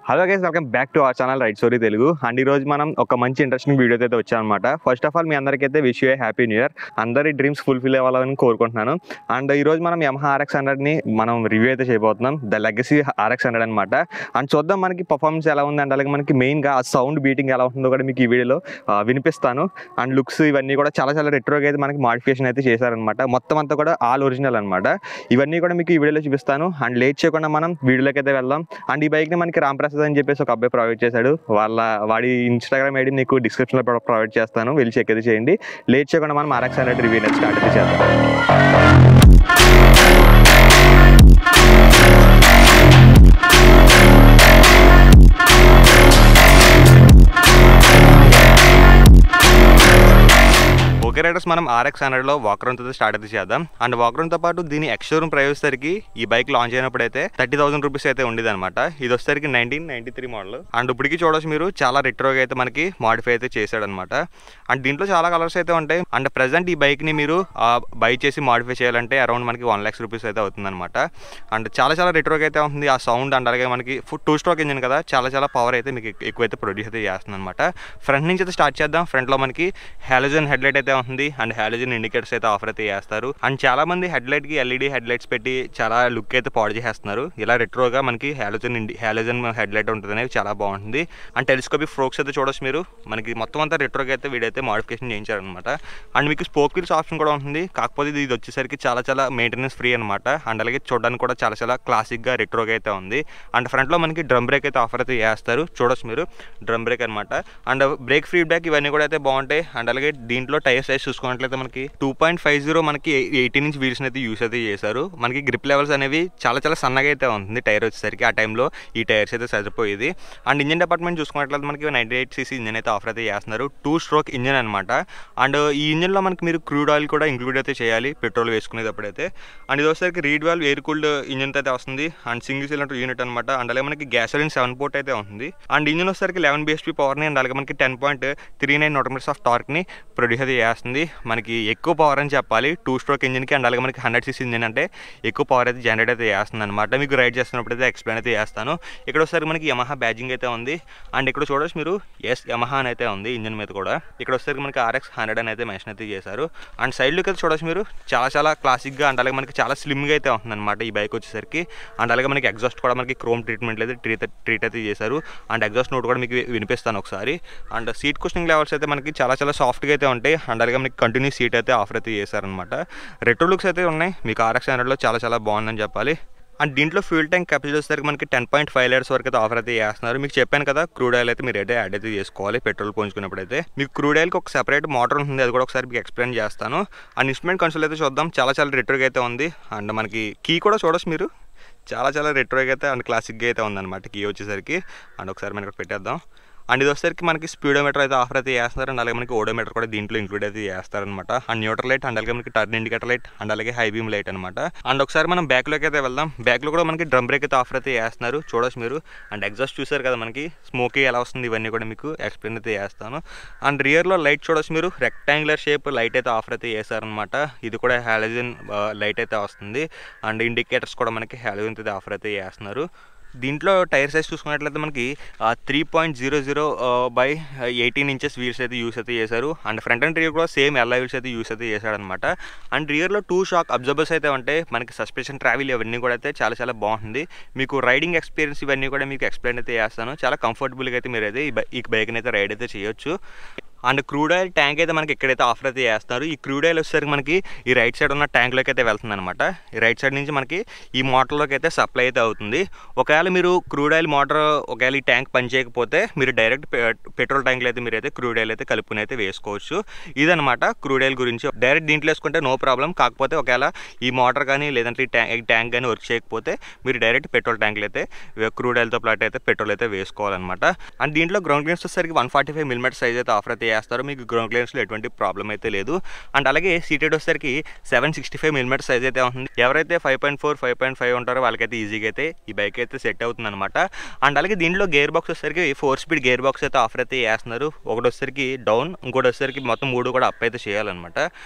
Hello guys, welcome back to our channel Right Story Telugu. And ఈరోజు మనం ఒక మంచి ఇంట్రెస్టింగ్ వీడియో అయితే వచ్చామన్నమాట. ఫస్ట్ ఆఫ్ ఆల్ మీ అందరికైతే wish you happy new year. అందరి డ్రీమ్స్ ఫుల్ఫిల్ అవ్వాలని కోరుకుంటున్నాను. అండ్ ఈరోజు మనం యమహా RX100ని మనం రివ్యూ అయితే చేయబోతున్నాం. ద లెగసీ RX100 అనమాట. అండ్ చూద్దాం మనకి పర్ఫార్మెన్స్ ఎలా ఉంది అండ్ అలాగే మనకి మెయిన్గా ఆ సౌండ్ బీటింగ్ ఎలా ఉంటుందో కూడా మీకు ఈ వీడియోలో వినిపిస్తాను. అండ్ లుక్స్ ఇవన్నీ కూడా చాలా రెట్రోగా అయితే మనకి మాడిఫికేషన్ అయితే చేశారనమాట. మొత్తం అంతా కూడా ఆల్ ఒరిజినల్ అనమాట. ఇవన్నీ కూడా మీకు ఈ వీడియోలో చూపిస్తాను. అండ్ లేట్ చేయకుండా మనం వీడియోలోకి అయితే వెళ్దాం. అండ్ ఈ బైక్ని మనకి రాంప్రసాద్ అని చెప్పేసి ఒక అబ్బాయి ప్రొవైడ్ చేశాడు. వాడి ఇన్స్టాగ్రామ్ ఐడి నీకు డిస్క్రిప్షన్లో ప్రొవైడ్ చేస్తాను, వెళ్ళి చెక్ అయితే చేయండి. లేట్ చేయకుండా మనం RX100 రివ్యూ అనేది స్టార్ట్ అయితే చేద్దాం. ఓకే రైడర్స్, మనం RX100లో వాక్ రౌండ్ తో స్టార్ట్ అయితే చేద్దాం. అండ్ వాక్ రౌండ్ తో పాటు దీని ఎక్స్షోరూమ్ ప్రైస్ వచ్చేసరికి ఈ బైక్ లాంచ్ అయినప్పుడు అయితే 30,000 రూపీస్ అయితే ఉండేది అనమాట. ఇది వచ్చేసరికి 1993 మోడల్. అండ్ ఇప్పటికి చూడొచ్చు మీరు, చాలా రెట్రోగా అయితే మనకి మాడిఫై అయితే చేశాడు అనమాట. అండ్ దీంట్లో చాలా కలర్స్ అయితే ఉంటాయి. అండ్ ప్రెసెంట్ ఈ బైక్ ని మీరు బై చేసి మాడిఫై చేయాలంటే అరౌండ్ మనకి 1 lakhs రూపీస్ అయితే అవుతుంది అనమాట. అండ్ చాలా రెట్రోగా అయితే ఉంటుంది. ఆ సౌండ్ అండ్ అలాగే మనకి 2 stroke ఇంజిన్ కదా, చాలా పవర్ అయితే మీకు ఎక్కువైతే ప్రొడ్యూస్ అయితే చేస్తుంది అనమాట. ఫ్రంట్ నుంచి అయితే స్టార్ట్ చేద్దాం. ఫ్రంట్ లో మనకి హాలోజన్ హెడ్ లైట్ అయితే ఉంది. అండ్ హాలోజన్ ఇండికేటర్స్ అయితే ఆఫర్ అయితే చేస్తారు. అండ్ చాలా మంది హెడ్ లైట్ కి LED హెడ్ లైట్స్ పెట్టి చాలా లుక్ అయితే పాడు చేస్తున్నారు. ఇలా రెట్రోగా మనకి హాలోజన్ హెడ్ లైట్ ఉంటుంది అనేది చాలా బాగుంటుంది. అండ్ టెలిస్కోపిక్ ఫోక్స్ అయితే చూడొచ్చు మీరు. మనకి మొత్తం అంతా రెట్రోగా అయితే వీడైతే మాడిఫికేషన్ చేయించారనమాట. అండ్ మీకు స్పోక్ వీల్స్ ఆప్షన్ కూడా ఉంటుంది. కాకపోతే ఇది వచ్చేసరికి చాలా మెయింటెనెన్స్ ఫ్రీ అనమాట. అండ్ అలాగే చూడడానికి కూడా చాలా క్లాసిక్ గా రెట్రోగా అయితే ఉంది. అండ్ ఫ్రంట్ లో మనకి డ్రమ్ బ్రేక్ అయితే ఆఫర్ అయితే చేస్తారు. చూడొచ్చు మీరు, డ్రమ్ బ్రేక్ అనమాట. అండ్ బ్రేక్ ఫీడ్బ్యాక్ ఇవన్నీ కూడా అయితే బాగుంటాయి. అండ్ అలాగే దీంట్లో టైర్ సైజ్ చూసుకున్నట్లయితే మనకి 2.50 మనకి 18 inch వీల్స్ అయితే యూస్ అయితే చేశారు. మనకి గ్రిప్ లెవెల్స్ అనేవి చాలా సన్నగా అయితే ఉంటుంది టైర్ వచ్చేసరికి. ఆ టైంలో ఈ టైర్స్ అయితే సరిపోయేది. అండ్ ఇంజిన్ డిపార్ట్మెంట్ చూసుకున్నట్లయితే మనకి 98cc ఇంజిన్ అయితే ఆఫర్ అయితే చేస్తున్నారు. 2 stroke ఇంజిన్ అనమాట. అండ్ ఈ ఇంజిన్ లో మనకి మీరు క్రూడ్ ఆయిల్ కూడా ఇంక్లూడ్ అయితే చేయాలి పెట్రోల్ వేసుకునేటప్పుడైతే. అండ్ ఇది వచ్చేసరికి read valve air cooled engine అయితే వస్తుంది. అండ్ సింగిల్ సిలిండర్ యూనిట్ అనమాట. అండ్ అలాగే మనకి గ్యాసోలిన్ 7 port అయితే ఉంది. అండ్ ఇంజిన్ వచ్చేసరికి 11 bhp పవర్ ని అండ్ అలాగే మనకి 10.39 Nm ఆఫ్ టార్క్ ని ప్రొడ్యూస్ అయితే చేస్తుంది. మనకి ఎక్కువ పవర్ అని చెప్పాలి 2 stroke ఇంజిన్ కి. అండ్ అలాగే మనకి 100cc ఇంజిన్ అంటే ఎక్కువ పవర్ అయితే జనరేట్ అయితే చేస్తుంది అనమాట. మీకు రైడ్ చేస్తున్నప్పుడు అయితే ఎక్స్ప్లెయిన్ అయితే చేస్తాను. ఇక్కడ ఒకసారి మనకి యమహా బ్యాజింగ్ అయితే ఉంది. అండ్ ఇక్కడ చూడొచ్చు మీరు, ఎస్ యమహా అని అయితే ఉంది ఇంజిన్ మీద కూడా. ఇక్కడ వచ్చేసరికి మనకి RX100 అని అయితే మెన్షన్ అయితే చేశారు. అండ్ సైడ్ లుక్ అయితే చూడొచ్చు మీరు, చాలా క్లాసిక్ గా అండ్ అలాగే మనకి చాలా స్లిమ్ గా అయితే ఉంటుంది అనమాట ఈ బైక్ వచ్చేసరికి. అండ్ అలాగే మనకి ఎగ్జాస్ట్ కూడా మనకి క్రోమ్ ట్రీట్మెంట్ అయితే ట్రీట్ అయితే చేశారు. అండ్ ఎగ్జాస్ట్ నోట్ కూడా మీకు వినిపిస్తాను ఒకసారి. అండ్ సీట్ కుషనింగ్ లెవెల్స్ అయితే మనకి చాలా సాఫ్ట్ గా అయితే ఉంటాయి. అండ్ అలాగే మనకి కంటిన్యూ సీట్ అయితే ఆఫర్ అయితే చేశారనమాట. రెట్రో లుక్స్ అయితే ఉన్నాయి. మీకు RX100లో చాలా బాగుందని చెప్పాలి. అండ్ దీంట్లో ఫ్యూల్ ట్యాంక్ కెపాసిటీ వచ్చేసరికి మనకి 10.5 liters వరకు అయితే ఆఫర్ అయితే చేస్తున్నారు. మీకు చెప్పాను కదా, క్రూడ్ ఆయిల్ అయితే మీరు అయితే యాడ్ అయితే చేసుకోవాలి పెట్రోల్ పోయించుకున్నప్పుడు అయితే. మీకు క్రూడ్ ఆయిల్కి ఒక సెపరేట్ మోటార్ ఉంటుంది, అది కూడా ఒకసారి మీకు ఎక్స్ప్లెయిన్ చేస్తాను. అండ్ ఇన్స్ట్రుమెంట్ కన్సోల్ అయితే చూద్దాం. చాలా రెట్రోగా అయితే ఉంది. అండ్ మనకి కీ కూడా చూడొచ్చు మీరు, చాలా రెట్రోగా అయితే అండ్ క్లాసిక్గా అయితే ఉందన్నమాట కీ వచ్చేసరికి. అండ్ ఒకసారి మనం ఇక్కడ పెట్టేద్దాం. అండ్ ఇది వచ్చేసరికి మనకి స్పీడోమీటర్ అయితే ఆఫర్ అయితే చేస్తున్నారు. అండ్ అలాగే మనకి ఓడోమీటర్ కూడా దీంట్లో ఇంక్లూడ్ అయితే చేస్తారనమాట. అండ్ న్యూట్రల్ లైట్ అండ్ అలాగే మనకి టర్న్ ఇండికేటర్ లైట్ అండ్ అలాగే హై బీమ్ లైట్ అనమాట. అండ్ ఒకసారి మనం బ్యాక్లోకి అయితే వెళ్దాం. బ్యాక్లో కూడా మనకి డ్రమ్ బ్రేక్ అయితే ఆఫర్ అయితే చేస్తున్నారు. చూడొచ్చు మీరు. అండ్ ఎగ్జాస్ట్ చూసారు కదా మనకి స్మోకీ ఎలా వస్తుంది, ఇవన్నీ కూడా మీకు ఎక్స్ప్లెయిన్ అయితే చేస్తాను. అండ్ రియర్లో లైట్ చూడొచ్చు మీరు, రెక్టాంగులర్ షేప్ లైట్ అయితే ఆఫర్ అయితే చేశారనమాట. ఇది కూడా హాలోజన్ లైట్ అయితే వస్తుంది. అండ్ ఇండికేటర్స్ కూడా మనకి హాలోజన్ అయితే ఆఫర్ అయితే చేస్తున్నారు. దీంట్లో టైర్ సైజ్ చూసుకున్నట్లయితే మనకి 3.00/18 inches వీల్స్ అయితే యూస్ అయితే చేశారు. అండ్ ఫ్రంట్ అండ్ రియర్ కూడా సేమ్ ఎల్ఐ వీల్స్ అయితే యూస్ అయితే చేశాడనమాట. అండ్ రియర్లో 2 shock అబ్జర్బర్స్ అయితే ఉంటాయి. మనకి సస్పెన్షన్ ట్రావెల్ ఇవన్నీ కూడా అయితే చాలా బాగుంది. మీకు రైడింగ్ ఎక్స్పీరియన్స్ ఇవన్నీ కూడా మీకు ఎక్స్ప్లెయిన్ అయితే చేస్తాను. చాలా కంఫర్టబుల్గా అయితే మీరు అయితే ఈ బైక్ని అయితే రైడ్ అయితే చేయొచ్చు. అండ్ క్రూడ్ ఆయిల్ ట్యాంక్ అయితే మనకి ఎక్కడైతే ఆఫర్ అయితే చేస్తున్నారు. ఈ క్రూడ్ ఆయిల్ వచ్చేసరికి మనకి ఈ రైట్ సైడ్ ఉన్న ట్యాంక్లోకి అయితే వెళ్తుంది అనమాట. ఈ రైట్ సైడ్ నుంచి మనకి ఈ మోటార్లోకి అయితే సప్లై అయితే అవుతుంది. ఒకవేళ మీరు క్రూడ్ ఆయిల్ మోటార్ ఒకవేళ ఈ ట్యాంక్ పనిచేయకపోతే మీరు డైరెక్ట్ పెట్రోల్ ట్యాంక్లో అయితే మీరు అయితే క్రూడ్ ఆయిల్ అయితే కలుపుకుని అయితే వేసుకోవచ్చు. ఇదనమాట క్రూడ్ ఆయిల్ గురించి. డైరెక్ట్ దీంట్లో వేసుకుంటే నో ప్రాబ్లం. కాకపోతే ఒకవేళ ఈ మోటార్ కానీ లేదంటే ఈ ట్యాంక్ కానీ వర్క్ చేయకపోతే మీరు డైరెక్ట్ పెట్రోల్ ట్యాంక్లో అయితే క్రూడ్ ఆయిల్తో పాటు అయితే పెట్రోల్ అయితే వేసుకోవాలన్నమాట. అండ్ దీంట్లో గ్రౌండ్ క్లియరెన్స్ వచ్చేసరికి 145mm సైజ్ అయితే ఆఫర్ అయితే చేస్తారు, మీకు గ్రౌండ్ క్లియరెన్స్లో ఎటువంటి ప్రాబ్లం అయితే లేదు. అండ్ అలాగే సీటెడ్ వచ్చేసరికి 765mm సైజ్ అయితే ఉంటుంది. ఎవరైతే 5.4, 5.5 ఉంటారో వాళ్ళకైతే ఈజీగా అయితే ఈ బైక్ అయితే సెట్ అవుతుంది అనమాట. అండ్ అలాగే దీంట్లో గేర్ బాక్స్ వచ్చేసరికి 4 స్పీడ్ గేర్ బాక్స్ అయితే ఆఫర్ అయితే చేస్తున్నారు. ఒకటి వచ్చేసరికి డౌన్, ఇంకోటి వచ్చేసరికి మొత్తం 3 కూడా అప్ అయితే చేయాలన్నమాట.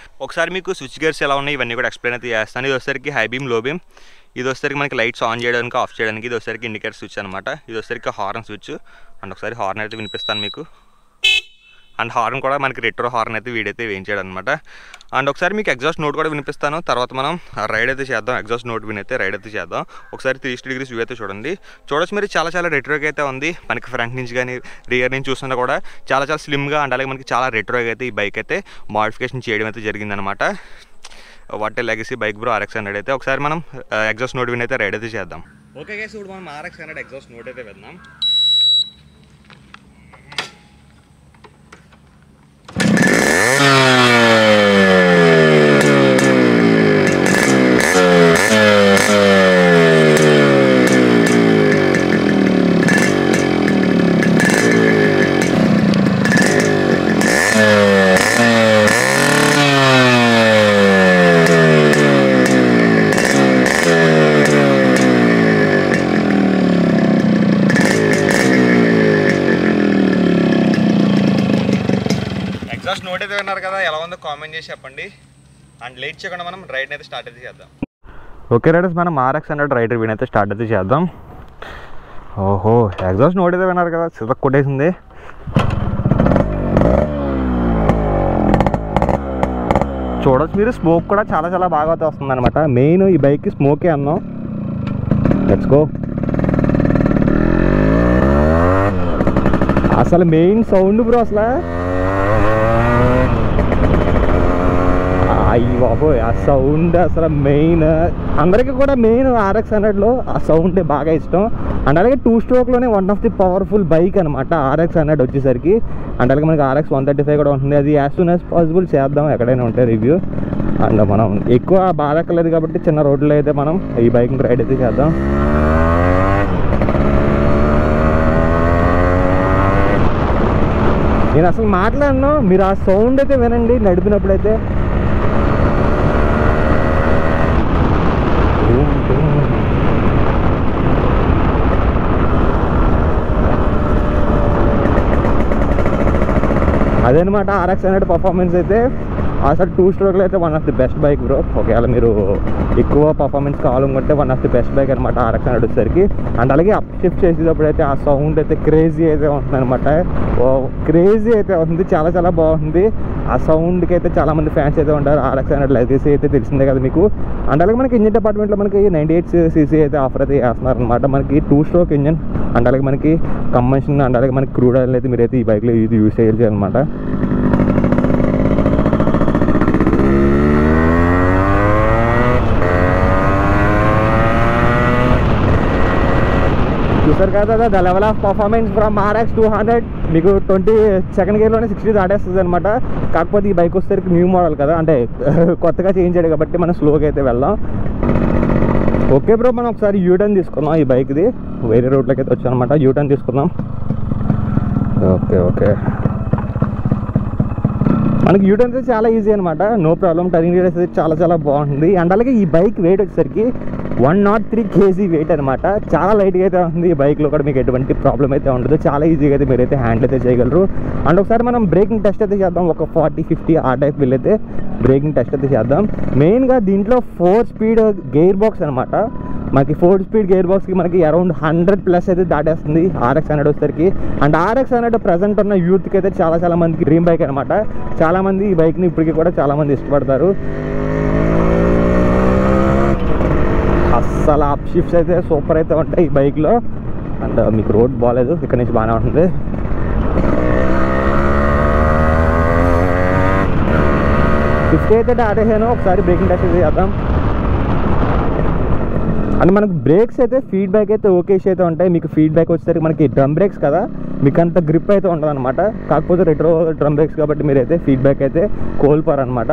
ఒకసారి మీకు స్విచ్ గేర్స్ ఎలా ఉన్నాయి ఇవన్నీ కూడా ఎక్స్ప్లెయిన్ అయితే చేస్తాను. ఇది వచ్చేసరికి హై బీమ్, లో బీమ్. ఇది వచ్చేసరికి మనకి లైట్స్ ఆన్ చేయడానికి, ఆఫ్ చేయడానికి. ఇది వచ్చేసరికి ఇండికేటర్ స్విచ్ అనమాట. ఇది వచ్చేసరికి హార్న్ స్విచ్. అండ్ ఒకసారి హార్న్ అయితే వినిపిస్తాను మీకు. అండ్ హార్న్ కూడా మనకి రెట్రో హార్న్ అయితే వీడైతే వేయించాడు అనమాట. అండ్ ఒకసారి మీకు ఎగ్జాస్ట్ నోట్ కూడా వినిపిస్తాను. తర్వాత మనం రైడ్ అయితే చేద్దాం. ఎగ్జాస్ట్ నోట్ వినైతే రైడ్ అయితే చేద్దాం. ఒకసారి 360 degrees వ్యూ అయితే చూడండి. చూడొచ్చు మీరు, చాలా రెట్రోగా అయితే ఉంది. మనకి ఫ్రంట్ నుంచి కానీ రియర్ నుంచి చూస్తున్నా కూడా చాలా స్లిమ్గా అండ్ అలాగే మనకి చాలా రెట్రోగా అయితే ఈ బైక్ అయితే మోడిఫికేషన్ చేయడం అయితే జరిగిందనమాట. What a legacy bike bro RX 100 అయితే. ఒకసారి మనం ఎగ్జాస్ట్ నోట్ విన్ అయితే రైడ్ అయితే చేద్దాం. ఓకే గైస్, ఇప్పుడు మనం RX 100 ఎగ్జాస్ట్ నోట్ అయితే వెళ్దాం. ఎగ్జాస్ట్ నోట్ అయితే విన్నారు కదా, ఎలా ఉందో కామెంట్ చేసి చెప్పండి. అండ్ లేట్ చేయకుండా మనం రైడ్ అయితే స్టార్ట్ అయితే చేద్దాం. ఓకే రైడర్స్, మనం RX 100 రైడ్ విన్ అయితే స్టార్ట్ అయితే చేద్దాం. ఓహో, ఎగ్జాస్ట్ నోట్ అయితే విన్నారు కదా, సిద్ధ కొట్టేసింది. చూడొచ్చు మీరు, స్మోక్ కూడా చాలా బాగా అయితే వస్తుంది అనమాట. మెయిన్ ఈ బైక్కి స్మోకే అన్నాం. Let's go. అసలు మెయిన్ సౌండ్ బ్రో, అసలు అయ్యి బాబోయ్, ఆ సౌండ్ అసలు మెయిన్. అందరికీ కూడా మెయిన్ RX 100లో ఆ సౌండే బాగా ఇష్టం. అండ్ అలాగే 2 స్ట్రోక్లోనే one of the powerful bike అనమాట RX 100 వచ్చేసరికి. అండ్ అలాగే మనకి RX 135 కూడా ఉంటుంది. అది యాజ్ సూన్ యాజ్ పాసిబుల్ చేద్దాం, ఎక్కడైనా ఉంటే రివ్యూ. అండ్ మనం ఎక్కువ బాధక్కర్లేదు కాబట్టి చిన్న రోడ్లో అయితే మనం ఈ బైక్ని రైడ్ అయితే చేద్దాం. నేను అసలు మాట్లాడను, మీరు ఆ సౌండ్ అయితే వినండి నడిపినప్పుడైతే. అదనమాట RX 100 పర్ఫార్మెన్స్ అయితే. అసలు 2 స్ట్రోక్లో అయితే one of the best bike bro. ఒకవేళ మీరు ఎక్కువ పర్ఫార్మెన్స్ కావాలనుకుంటే one of the best bike అనమాట RX 100 వచ్చేసరికి. అండ్ అలాగే అప్ షిఫ్ట్ చేసేటప్పుడు అయితే ఆ సౌండ్ అయితే క్రేజీ అయితే ఉంటుంది అనమాట. క్రేజీ అయితే ఉంది, చాలా బాగుంది. ఆ సౌండ్కి అయితే చాలామంది ఫ్యాన్స్ అయితే ఉంటారు. RX 100 లెగసీ అయితే తెలిసిందే కదా మీకు. అండ్ అలాగే మనకి ఇంజిన్ డిపార్ట్మెంట్లో మనకి 98cc అయితే ఆఫర్ అయితే చేస్తున్నారు అనమాట. మనకి 2 స్ట్రోక్ ఇంజిన్ అండ్ అలాగే మనకి కంబషన్ అండ్ అలాగే మనకి క్రూడ్ ఆయిల్ అయితే మీరైతే ఈ బైక్లో ఇది యూజ్ చేయాలి అనమాట. చూసారు కదా the level of performance from RX 200. మీకు 22nd గేర్లోనే 60 దాటేస్తుంది అనమాట. కాకపోతే ఈ బైక్ వచ్చేసరికి న్యూ మోడల్ కదా, అంటే కొత్తగా చేంజ్ చేయడం కాబట్టి మనం స్లోగా అయితే వెళ్దాం. ఓకే బ్రో, మనం ఒకసారి యూటర్న్ తీసుకుందాం. ఈ బైక్ది వేరే రోడ్లోకి అయితే వచ్చాం అనమాట. యూటర్న్ తీసుకుందాం. ఓకే మనకి యూటర్న్ అయితే చాలా ఈజీ అనమాట, నో ప్రాబ్లం. టర్నింగ్ రేడియస్ అయితే చాలా బాగుంటుంది. అండ్ అలాగే ఈ బైక్ వెయిట్ వచ్చేసరికి 103 kg వెయిట్ అనమాట. చాలా లైట్గా అయితే ఉంది. ఈ బైక్లో కూడా మీకు ఎటువంటి ప్రాబ్లం అయితే ఉండదు. చాలా ఈజీగా అయితే మీరైతే హ్యాండిల్ అయితే చేయగలరు. అండ్ ఒకసారి మనం బ్రేకింగ్ టెస్ట్ అయితే చేద్దాం. ఒక 40-50 ఆ టైప్ వీళ్ళైతే బ్రేకింగ్ టెస్ట్ అయితే చేద్దాం. మెయిన్గా దీంట్లో 4 స్పీడ్ గేర్ బాక్స్ అనమాట. మనకి 4 స్పీడ్ గేర్ బాక్స్కి మనకి అరౌండ్ 100+ అయితే దాటేస్తుంది RX 100 వచ్చేసరికి. అండ్ RX 100 ప్రజెంట్ ఉన్న యూత్కి అయితే చాలా మందికి డ్రీమ్ బైక్ అనమాట. చాలామంది ఈ బైక్ని ఇప్పటికీ కూడా చాలామంది ఇష్టపడతారు. అస్సలు అప్ షిఫ్ట్స్ అయితే సూపర్ అయితే ఉంటాయి ఈ బైక్లో. అండ్ మీకు రోడ్ బాగాలేదు, ఇక్కడ నుంచి బాగానే ఉంటుంది. ఫిఫ్టీ అయితే దాటేసాను. ఒకసారి బ్రేకింగ్ టెస్ట్ అయితే చేద్దాం. అండ్ మనకు బ్రేక్స్ అయితే ఫీడ్బ్యాక్ అయితే ఓకేష్ అయితే ఉంటాయి. మీకు ఫీడ్బ్యాక్ వచ్చేసరికి మనకి డ్రమ్ బ్రేక్స్ కదా, మీకు అంత గ్రిప్ అయితే ఉండదు అనమాట. కాకపోతే రెట్రో డ్రమ్ బ్రేక్స్ కాబట్టి మీరైతే ఫీడ్బ్యాక్ అయితే కోల్పోరనమాట.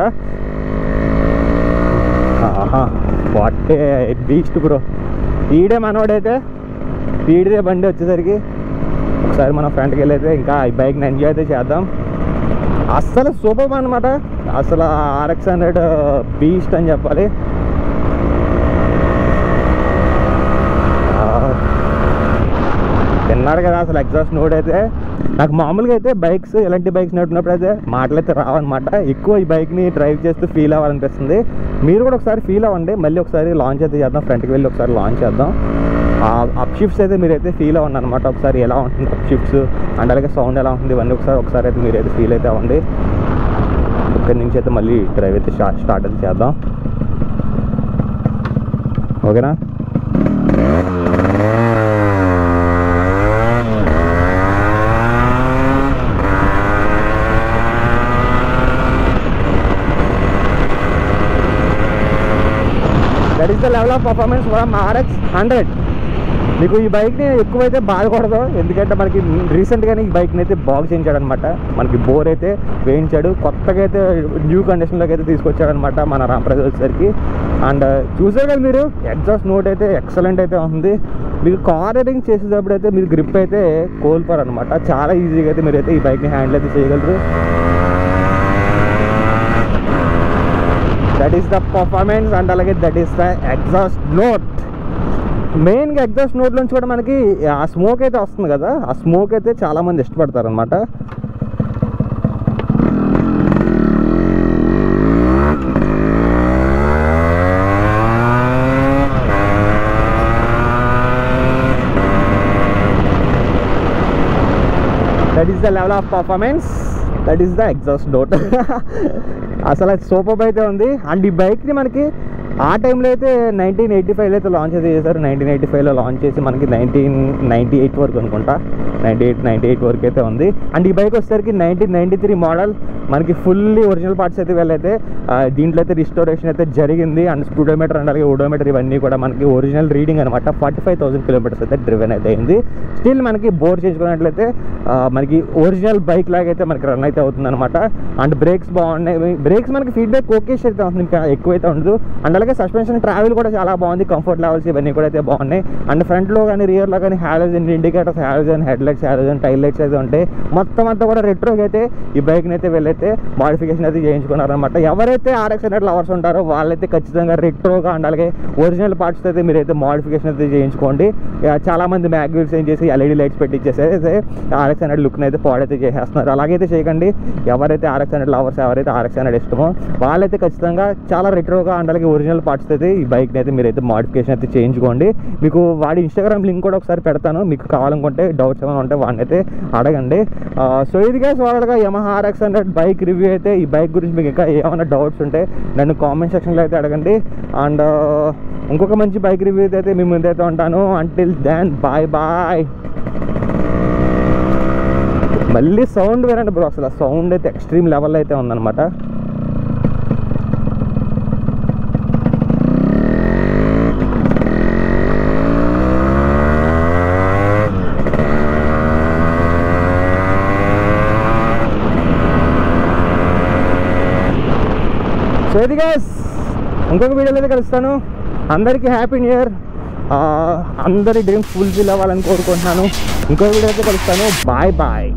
What a beast bro. ఈడే మనోడైతే స్పీడ్దే బండి వచ్చేసరికి ఒకసారి మనం ఫ్రంట్కి వెళ్ళైతే ఇంకా ఈ బైక్ని ఎంజాయ్ అయితే చేద్దాం. అస్సలు సూపర్ అనమాట. అసలు RX-100 బీస్ట్ అని చెప్పాలి. విన్నారు కదా అసలు ఎగ్జాస్ట్ నోట్ అయితే. నాకు మామూలుగా అయితే బైక్స్ ఇలాంటి బైక్స్ నడుపునప్పుడు అయితే మాటలైతే రావన్నమాట. ఎక్కువ ఈ బైక్ని డ్రైవ్ చేస్తూ ఫీల్ అవ్వాలనిపిస్తుంది. మీరు కూడా ఒకసారి ఫీల్ అవ్వండి. మళ్ళీ ఒకసారి లాంచ్ అయితే చేద్దాం, ఫ్రంట్కి వెళ్ళి ఒకసారి లాంచ్ చేద్దాం. అప్ షిఫ్ట్స్ అయితే మీరైతే ఫీల్ అవ్వండి అనమాట. ఒకసారి ఎలా ఉంటుంది అప్ షిఫ్ట్స్ అండ్ అలాగే సౌండ్ ఎలా ఉంటుంది ఇవన్నీ ఒకసారి అయితే మీరైతే ఫీల్ అయితే అవ్వండి. ఇక్కడి నుంచి అయితే మళ్ళీ డ్రైవ్ అయితే స్టార్ట్ అయితే చేద్దాం. ఓకేనా? That is the level of performance from RX-100. మీకు ఈ బైక్ని ఎక్కువైతే బాధకూడదు, ఎందుకంటే మనకి రీసెంట్గానే ఈ బైక్ని అయితే బాగు చేయించాడు అనమాట. మనకి బోర్ అయితే వేయించాడు, కొత్తగా అయితే న్యూ కండిషన్లోకి అయితే తీసుకొచ్చాడనమాట మన రాంప్రసాద్ వచ్చేసరికి. అండ్ చూసారు కదా మీరు, ఎగ్జాస్ట్ నోట్ అయితే ఎక్సలెంట్ అయితే ఉంది. మీకు కార్ రైడింగ్ చేసేటప్పుడు అయితే మీరు గ్రిప్ అయితే కోల్పోరు అనమాట. చాలా ఈజీగా అయితే మీరైతే ఈ బైక్ని హ్యాండిల్ అయితే చేయగలరు. That is the performance and అలాగే that is the exhaust note. మెయిన్గా ఎగ్జాస్ట్ నోట్ నుంచి కూడా మనకి ఆ స్మోక్ అయితే వస్తుంది కదా, ఆ స్మోక్ అయితే చాలామంది ఇష్టపడతారు అనమాట. That is the level of performance, that is the exhaust note. అసలు అది సూపర్ అయితే ఉంది. అండ్ ఈ బైక్ని మనకి ఆ టైంలో అయితే 1985లో అయితే లాంచ్ అయితే చేశారు. 1985లో లాంచ్ చేసి మనకి 1998 వరకు అనుకుంటా, 98 వరకు అయితే ఉంది. అండ్ ఈ బైక్ వచ్చేసరికి 1993 మోడల్. మనకి ఫుల్లీ ఒరిజినల్ పార్ట్స్ అయితే వెళ్ళైతే దీంట్లో అయితే రిస్టోరేషన్ అయితే జరిగింది. అండ్ స్పీడోమీటర్ అండ్ అలాగే ఓడోమీటర్ ఇవన్నీ కూడా మనకి ఒరిజినల్ రీడింగ్ అనమాట. 45,000 కిలోమీటర్స్ అయితే డ్రివెన్ అయితే అయింది. స్టిల్ మనకి బోర్ చేసుకున్నట్లయితే మనకి ఒరిజినల్ బైక్ లాగా అయితే మనకి రన్ అయితే అవుతుంది అనమాట. అండ్ బ్రేక్స్ బాగున్నాయి. బ్రేక్స్ మనకి ఫీడ్బ్యాక్ ఓకేష్ అయితే అవుతుంది, ఇంకా ఎక్కువైతే ఉండదు. అండ్ అలాగే సస్పెన్షన్ ట్రావెల్ కూడా చాలా బాగుంది, కంఫర్ట్ లెవెల్స్ ఇవన్నీ కూడా అయితే బాగున్నాయి. అండ్ ఫ్రంట్లో కానీ రియర్లో కానీ halogen indicators, halogen head lights, halogen tile lights అయితే ఉంటాయి. మొత్తం అంతా కూడా రెట్రోకి అయితే ఈ బైక్ని అయితే వెళ్ళైతే మోడిఫికేషన్ అయితే చేయించుకున్నారనమాట. ఎవరైతే RX-100 లవర్స్ ఉంటారో వాళ్ళైతే ఖచ్చితంగా రెట్రోగా అండ్ అలాగే ఒరిజినల్ పార్ట్స్ అయితే మీరైతే మోడిఫికేషన్ అయితే చేయించుకోండి. చాలామంది మ్యాగ్విల్స్ ఏం చేసి LED లైట్స్ పెట్టించేసి అయితే RX-100 లుక్ని అయితే పాడైతే చేసేస్తున్నారు. అలాగైతే చేయకండి. ఎవరైతే RX-100 లవర్స్, ఎవరైతే RX-100 ఇష్టమో వాళ్ళైతే ఖచ్చితంగా చాలా రెట్రోగా అండ్ అలాగే ఒరిజినల్ పార్ట్స్ అయితే ఈ బైక్ని అయితే మీరైతే మోడిఫికేషన్ అయితే చేయించుకోండి. మీకు వాడి ఇన్స్టాగ్రామ్ లింక్ కూడా ఒకసారి పెడతాను, మీకు కావాలనుకుంటే డౌట్స్ ఏమైనా ఉంటే వాడిని అయితే అడగండి. సో ఇదిగా వాళ్ళగా Yamaha RX-100 బైక్ రివ్యూ అయితే. ఈ బైక్ గురించి మీకు ఇంకా ఏమైనా డౌట్స్ ఉంటే నన్ను కామెంట్ సెక్షన్లో అయితే అడగండి. అండ్ ఇంకొక మంచి బైక్ రివ్యూ అయితే మీ ముందైతే ఉంటాను. Until then bye bye. మళ్ళీ సౌండ్ వినండి బ్రో, అసలు సౌండ్ అయితే ఎక్స్ట్రీమ్ లెవెల్ అయితే ఉందన్నమాట. సో ఇది గైస్, ఇంకొక వీడియోలో అయితే కలుస్తాను. అందరికీ హ్యాపీ న్యూ ఇయర్. అందరి డ్రీమ్స్ ఫుల్ఫిల్ అవ్వాలని కోరుకుంటున్నాను. ఇంకొక వీడియో అయితే కలుస్తాను. Bye bye.